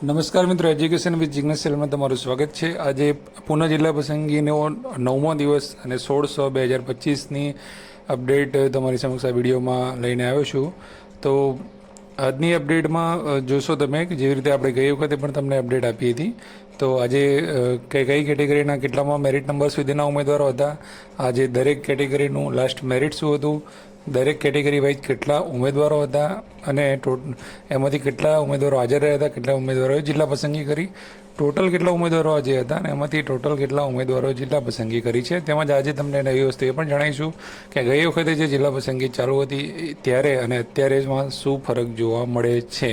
નમસ્કાર મિત્રો, education with Jignesh સેલમાં તમારું સ્વાગત છે। આજે પુના જિલ્લા પસંદગીનો 9મો દિવસ અને 16/6/2025ની અપડેટ તમારી સમક્ષ આ વિડીયોમાં લઈને આવ્યો છું। તો આજની અપડેટમાં જોશો તમે કે જેવી રીતે આપણે ગઈ વખતે પણ તમને અપડેટ આપી હતી, તો આજે કઈ કેટેગરીના કેટલામાં મેરિટ નંબર સુધીના ઉમેદવારો હતા, આજે દરેક કેટેગરીનું લાસ્ટ મેરિટ શું હતું, દરેક કેટેગરી વાઇઝ કેટલા ઉમેદવારો હતા અને એમાંથી કેટલા ઉમેદવારો હાજર રહ્યા હતા, કેટલા ઉમેદવારોએ જિલ્લા પસંદગી કરી, ટોટલ કેટલા ઉમેદવારો આજે હતા અને એમાંથી ટોટલ કેટલા ઉમેદવારોએ જિલ્લા પસંદગી કરી છે। તેમજ આજે તમને નવી વસ્તુ એ પણ જણાવીશું કે ગઈ વખતે જે જિલ્લા પસંદગી ચાલુ હતી ત્યારે અને અત્યારેમાં શું ફરક જોવા મળે છે।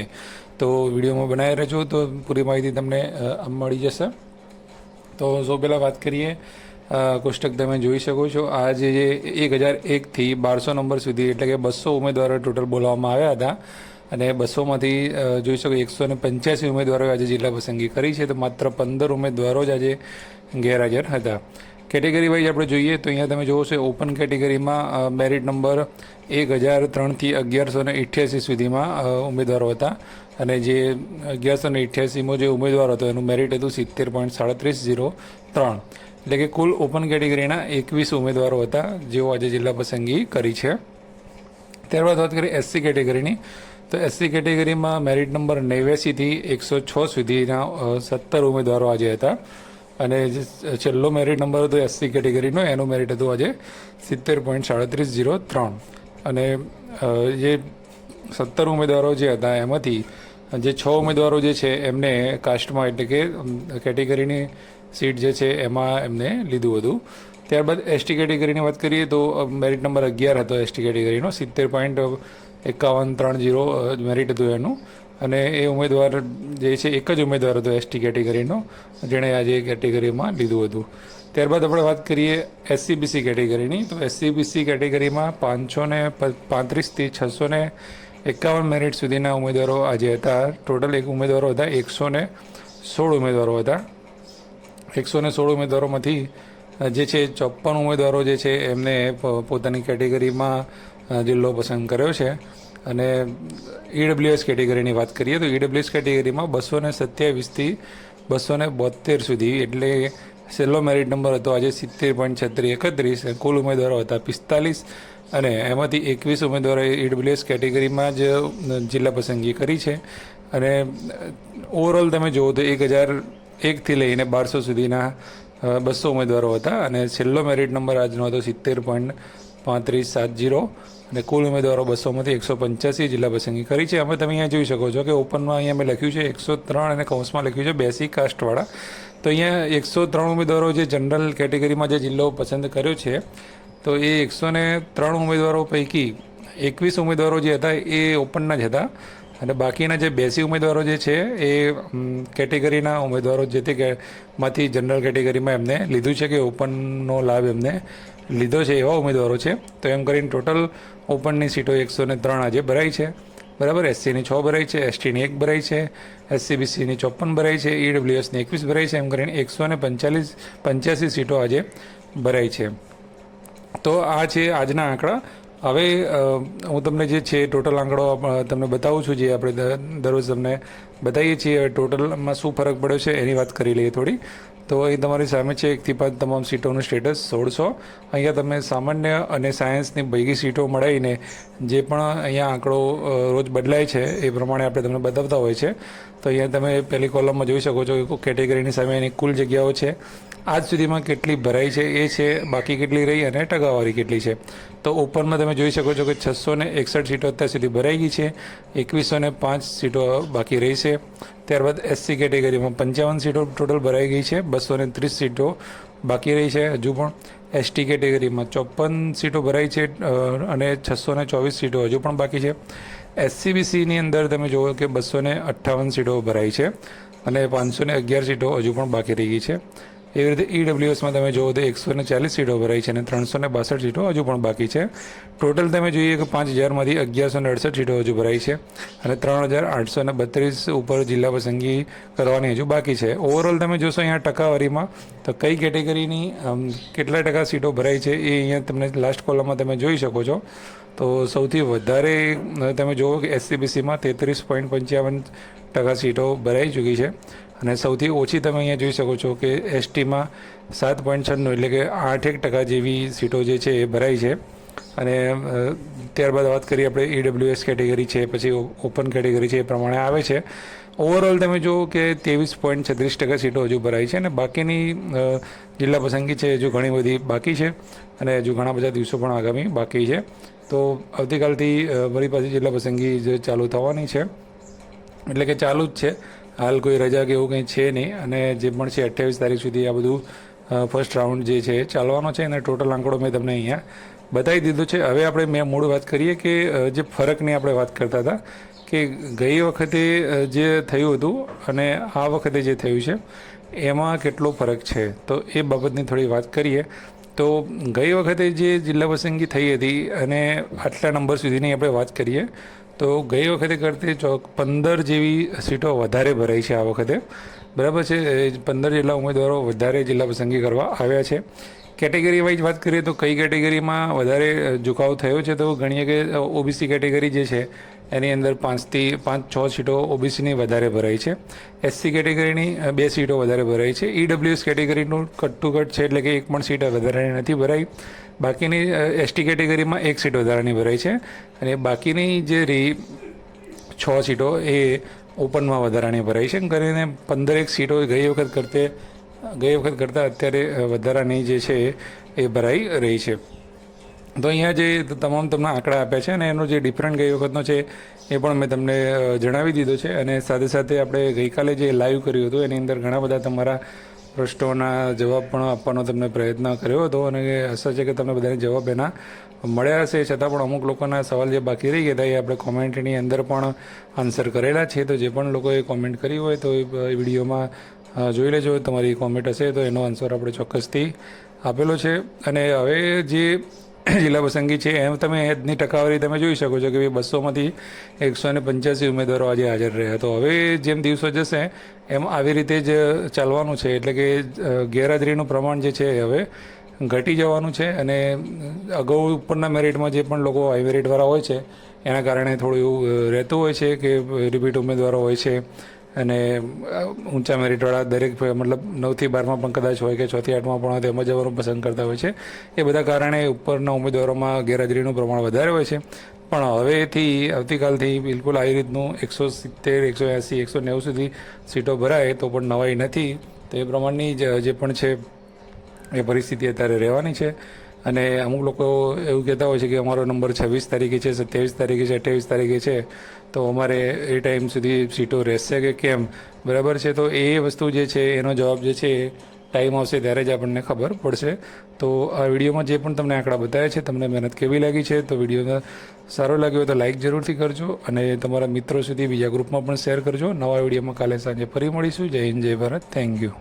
તો વિડીયોમાં બનાવી રહેજો તો પૂરી માહિતી તમને મળી જશે। તો સૌ પહેલાં વાત કરીએ, કોષ્ટક તમે જોઈ શકો છો। આ જે 1001થી 1200 નંબર સુધી એટલે કે 200 ઉમેદવારો ટોટલ બોલાવવામાં આવ્યા હતા અને 200માંથી જોઈ શકો 185 ઉમેદવારોએ આજે જિલ્લા પસંદગી કરી છે, તો માત્ર 15 ઉમેદવારો જ આજે ગેરહાજર હતા। કેટેગરી વાઇઝ આપણે જોઈએ તો અહીંયા તમે જોવો છો, ઓપન કેટેગરીમાં મેરિટ નંબર 1003થી 1188 સુધીમાં ઉમેદવારો હતા અને જે 1188માં જે ઉમેદવાર હતો એનું મેરિટ હતું 70.3703, એટલે કે કુલ ઓપન કેટેગરીના 21 ઉમેદવારો હતા જેઓ આજે જિલ્લા પસંદગી કરી છે। ત્યારબાદ વાત કરીએ એસસી કેટેગરીની, તો એસસી કેટેગરીમાં મેરિટ નંબર 89થી 106 સુધીના 17 ઉમેદવારો આજે હતા અને જે છેલ્લો મેરિટ નંબર હતો એસસી કેટેગરીનો એનું મેરિટ હતું આજે 70.3703 અને જે 17 ઉમેદવારો જે હતા એમાંથી જે 6 ઉમેદવારો જે છે એમને કાસ્ટમાં એટલે કે કેટેગરીની સીટ જે છે એમાં એમને લીધું હતું। ત્યારબાદ એસટી કેટેગરીની વાત કરીએ તો મેરિટ નંબર 11 હતો એસટી કેટેગરીનો, 70.5130 મેરિટ હતું એનું અને એ ઉમેદવાર જે છે એક જ ઉમેદવાર હતો એસટી કેટેગરીનો જેણે આજે એ કેટેગરીમાં લીધું હતું। ત્યારબાદ આપણે વાત કરીએ એસસીબીસી કેટેગરીની, તો એસસીબીસી કેટેગરીમાં 535થી 651 મેરિટ સુધીના ઉમેદવારો આજે હતા। ટોટલ એક ઉમેદવારો હતા 116 ઉમેદવારો હતા। 116 ઉમેદવારોમાંથી જે છે 54 ઉમેદવારો જે છે એમને પોતાની કેટેગરીમાં જિલ્લો પસંદ કર્યો છે અને ઈડબ્લ્યુએસ કેટેગરીની વાત કરીએ તો ઈડબ્લ્યુએસ કેટેગરીમાં 227થી 272 સુધી એટલે છેલ્લો મેરિટ નંબર હતો આજે 70.3631, કુલ ઉમેદવારો હતા 45 અને એમાંથી 21 ઉમેદવારોએ ઈડબ્લ્યુએસ કેટેગરીમાં જ જિલ્લા પસંદગી કરી છે અને ઓવરઓલ તમે જુઓ તો 1001થી લઈને 1200 સુધીના 200 ઉમેદવારો હતા અને છેલ્લો મેરિટ નંબર આજનો હતો 70.3570 અને કુલ ઉમેદવારો 200માંથી 185 જિલ્લા પસંદગી કરી છે। અમે તમે અહીંયા જોઈ શકો છો કે ઓપનમાં અહીંયા મેં લખ્યું છે 103 અને કૌંસમાં લખ્યું છે 82 કાસ્ટવાળા, તો અહીંયા 103 ઉમેદવારો જે જનરલ કેટેગરીમાં જે જિલ્લો પસંદ કર્યો છે તો એ 103 ઉમેદવારો પૈકી 21 ઉમેદવારો જે હતા એ ઓપનના જ હતા અને બાકીના જે 82 ઉમેદવારો જે છે એ કેટેગરીના ઉમેદવારો જે તે માંથી જનરલ કેટેગરીમાં એમને લીધું છે કે ઓપનનો લાભ એમને લીધો છે એવા ઉમેદવારો છે। તો એમ કરીને ટોટલ ઓપનની સીટો 103 આજે ભરાઈ છે, બરાબર। એસસીની 6 ભરાઈ છે, એસટીની 1 ભરાઈ છે, એસસીબીસીની 54 ભરાઈ છે, ઈડબ્લ્યુએસની 21 ભરાઈ છે, એમ કરીને 185 સીટો આજે ભરાઈ છે। તો આ છે આજના આંકડા। હવે હું તમને જે છે ટોટલ આંકડો તમને બતાવું છું, જે આપણે દરરોજ તમને બતાવીએ છીએ ટોટલમાં શું ફરક પડ્યો છે એની વાત કરી લઈએ થોડી। તો અહીં તમારી સામે છે 1થી 5 તમામ સીટોનું સ્ટેટસ 1600। અહીંયા તમે સામાન્ય અને સાયન્સની ભેગી સીટો મળાવીને જે પણ અહીંયા આંકડો રોજ બદલાય છે એ પ્રમાણે આપણે તમને બતાવતા હોય છે। તો અહીંયા તમે પહેલી કોલમમાં જોઈ શકો છો કે કેટેગરીની સામે એની કુલ જગ્યાઓ છે, આજ સુધીમાં કેટલી ભરાઈ છે એ છે, બાકી કેટલી રહી અને ટકાવારી કેટલી છે। તો ઓપનમાં તમે જોઈ શકો છો કે 661 સીટો અત્યાર સુધી ભરાઈ ગઈ છે, 2105 સીટો બાકી રહી છે। ત્યારબાદ એસસી કેટેગરીમાં 55 સીટો ટોટલ ભરાઈ ગઈ છે, 230 સીટો બાકી રહી છે હજુ પણ। એસટી કેટેગરીમાં 54 સીટો ભરાઈ છે અને 624 સીટો હજુ પણ બાકી છે। એસસીબીસીની અંદર તમે જુઓ કે 258 સીટો ભરાઈ છે અને 511 સીટો હજુ પણ બાકી રહી ગઈ છે। એવી રીતે ઈડબ્લ્યુએસમાં તમે જુઓ તો 140 સીટો ભરાઈ છે અને 362 સીટો હજુ પણ બાકી છે। ટોટલ તમે જોઈએ કે 5000માંથી 1168 સીટો હજુ ભરાઈ છે અને 3832 ઉપર જિલ્લા પસંદગી કરવાની હજુ બાકી છે। ઓવરઓલ તમે જોશો અહીંયા ટકાવારીમાં તો કઈ કેટેગરીની કેટલા ટકા સીટો ભરાઈ છે એ અહીંયા તમને લાસ્ટ કોલમમાં તમે જોઈ શકો છો। તો સૌથી વધારે તમે જુઓ કે SCBCમાં 33.55% સીટો ભરાઈ ચૂકી છે અને સૌથી ઓછી તમે અહીંયા જોઈ શકો છો કે STમાં 7.96 એટલે કે 8% જેવી સીટો જે છે એ ભરાઈ છે. અને ત્યારબાદ વાત કરીએ આપણે EWS કેટેગરી છે, પછી ઓપન કેટેગરી છે, એ પ્રમાણે આવે છે. ઓવરઓલ તમે જુઓ કે 23.36% સીટો હજુ ભરાઈ છે અને બાકીની જિલ્લા પસંદગી છે હજુ ઘણી બધી બાકી છે અને હજુ ઘણા બધા દિવસો પણ આગામી બાકી છે. તો આવતીકાલથી વળી પાછી જિલ્લા પસંદગી જે ચાલુ થવાની છે, એટલે કે ચાલુ જ છે, હાલ કોઈ રજા કે એવું કંઈ છે નહીં. અને જે પણ છે 28 તારીખ સુધી આ બધું ફર્સ્ટ રાઉન્ડ જે છે ચાલવાનો છે અને ટોટલ આંકડો મેં તમને અહીંયા બતાવી દીધો છે. હવે આપણે મૂળ વાત કરીએ કે જે ફરકની આપણે વાત કરતા હતા કે ગઈ વખતે જે થયું હતું અને આ વખતે જે થયું છે એમાં કેટલો ફરક છે, તો એ બાબતની થોડી વાત કરીએ. તો ગઈ વખતે જે જિલ્લા પસંદગી થઈ હતી અને આટલા નંબર સુધીની આપણે વાત કરીએ તો ગઈ વખતે કરતે 15 જેવી સીટો વધારે ભરાઈ છે આ વખતે, બરાબર છે. 15 જેટલા ઉમેદવારો વધારે જિલ્લા પસંદગી કરવા આવ્યા છે. કેટેગરી વાઇઝ વાત કરીએ તો કઈ કેટેગરીમાં વધારે ઝુકાવ થયો છે, તો ગણીએ કે OBC કેટેગરી જે છે એની અંદર 5-6 સીટો OBCની વધારે ભરાઈ છે. SC કેટેગરીની 2 સીટો વધારે ભરાઈ છે. EWS કેટેગરીનું કટ ટુ કટ છે, એટલે કે એક પણ સીટ વધારાની નથી ભરાઈ. બાકીની ST કેટેગરીમાં 1 સીટ વધારાની ભરાઈ છે અને બાકીની જે રહી 6 સીટો એ ઓપનમાં વધારાની ભરાઈ છે. કરીને 15 સીટો ગઈ વખત કરતાં અત્યારે વધારાની જે છે એ ભરાઈ રહી છે. તો અહીંયા જે તમને આંકડા આપ્યા છે અને એનો જે ડિફરન્ટ ગઈ વખતનો છે એ પણ મેં તમને જણાવી દીધો છે. અને સાથે સાથે આપણે ગઈકાલે જે લાઈવ કર્યું હતું એની અંદર ઘણા બધા તમારા પ્રશ્નોના જવાબ પણ આપવાનો તમને પ્રયત્ન કર્યો હતો અને આશા છે કે તમને બધાને જવાબ એના મળ્યા હશે. છતાં પણ અમુક લોકોના સવાલ જે બાકી રહી ગયા હતા એ આપણે કોમેન્ટની અંદર પણ આન્સર કરેલા છે. તો જે પણ લોકોએ કોમેન્ટ કરી હોય તો એ વિડીયોમાં જોઈ લેજો. તમારી કોમેન્ટ હશે તો એનો આન્સર આપણે ચોક્કસથી આપેલો છે. અને હવે જે જિલ્લા પસંદગી છે એમ તમે આજની ટકાવારી તમે જોઈ શકો છો કે 200માંથી 185 ઉમેદવારો આજે હાજર રહ્યા. તો હવે જેમ દિવસો જશે એમ આવી રીતે જ ચાલવાનું છે, એટલે કે ગેરહાજરીનું પ્રમાણ જે છે હવે ઘટી જવાનું છે. અને અગાઉ ઉપરના મેરિટમાં જે પણ લોકો હાઈ મેરિટવાળા હોય છે એના કારણે થોડું એવું રહેતું હોય છે કે રિપીટ ઉમેદવારો હોય છે અને ઊંચા મેરિટવાળા દરેક મતલબ 9થી 12માં પણ કદાચ હોય કે 6થી 8માં પણ હોય તેમાં જવાનું પસંદ કરતા હોય છે. એ બધા કારણે ઉપરના ઉમેદવારોમાં ગેરહાજરીનું પ્રમાણ વધારે હોય છે. પણ હવેથી આવતીકાલથી બિલકુલ આવી રીતનું 170, 180, 190 સુધી સીટો ભરાય તો પણ નવાઈ નથી. તો એ પ્રમાણની જે પણ છે એ પરિસ્થિતિ અત્યારે રહેવાની છે. અને અમુક લોકો એવું કહેતા હોય છે કે અમારો નંબર 26 તારીખે છે, 27 તારીખે છે, 28 તારીખે છે, તો અમારે એ ટાઈમ સુધી સીટો રહેશે કે કેમ, બરાબર છે. તો એ વસ્તુ જે છે એનો જવાબ જે છે ટાઈમ આવશે ત્યારે જ આપણને ખબર પડશે. તો આ વિડીયોમાં જે પણ તમને આંકડા બતાવ્યા છે તમને મહેનત કેવી લાગી છે, તો વિડીયો સારો લાગ્યો તો લાઇક જરૂરથી કરજો અને તમારા મિત્રો સુધી બીજા ગ્રુપમાં પણ શેર કરજો. નવા વિડીયોમાં કાલે સાંજે ફરી મળીશું. જય હિન્દ, જય ભારત. Thank you.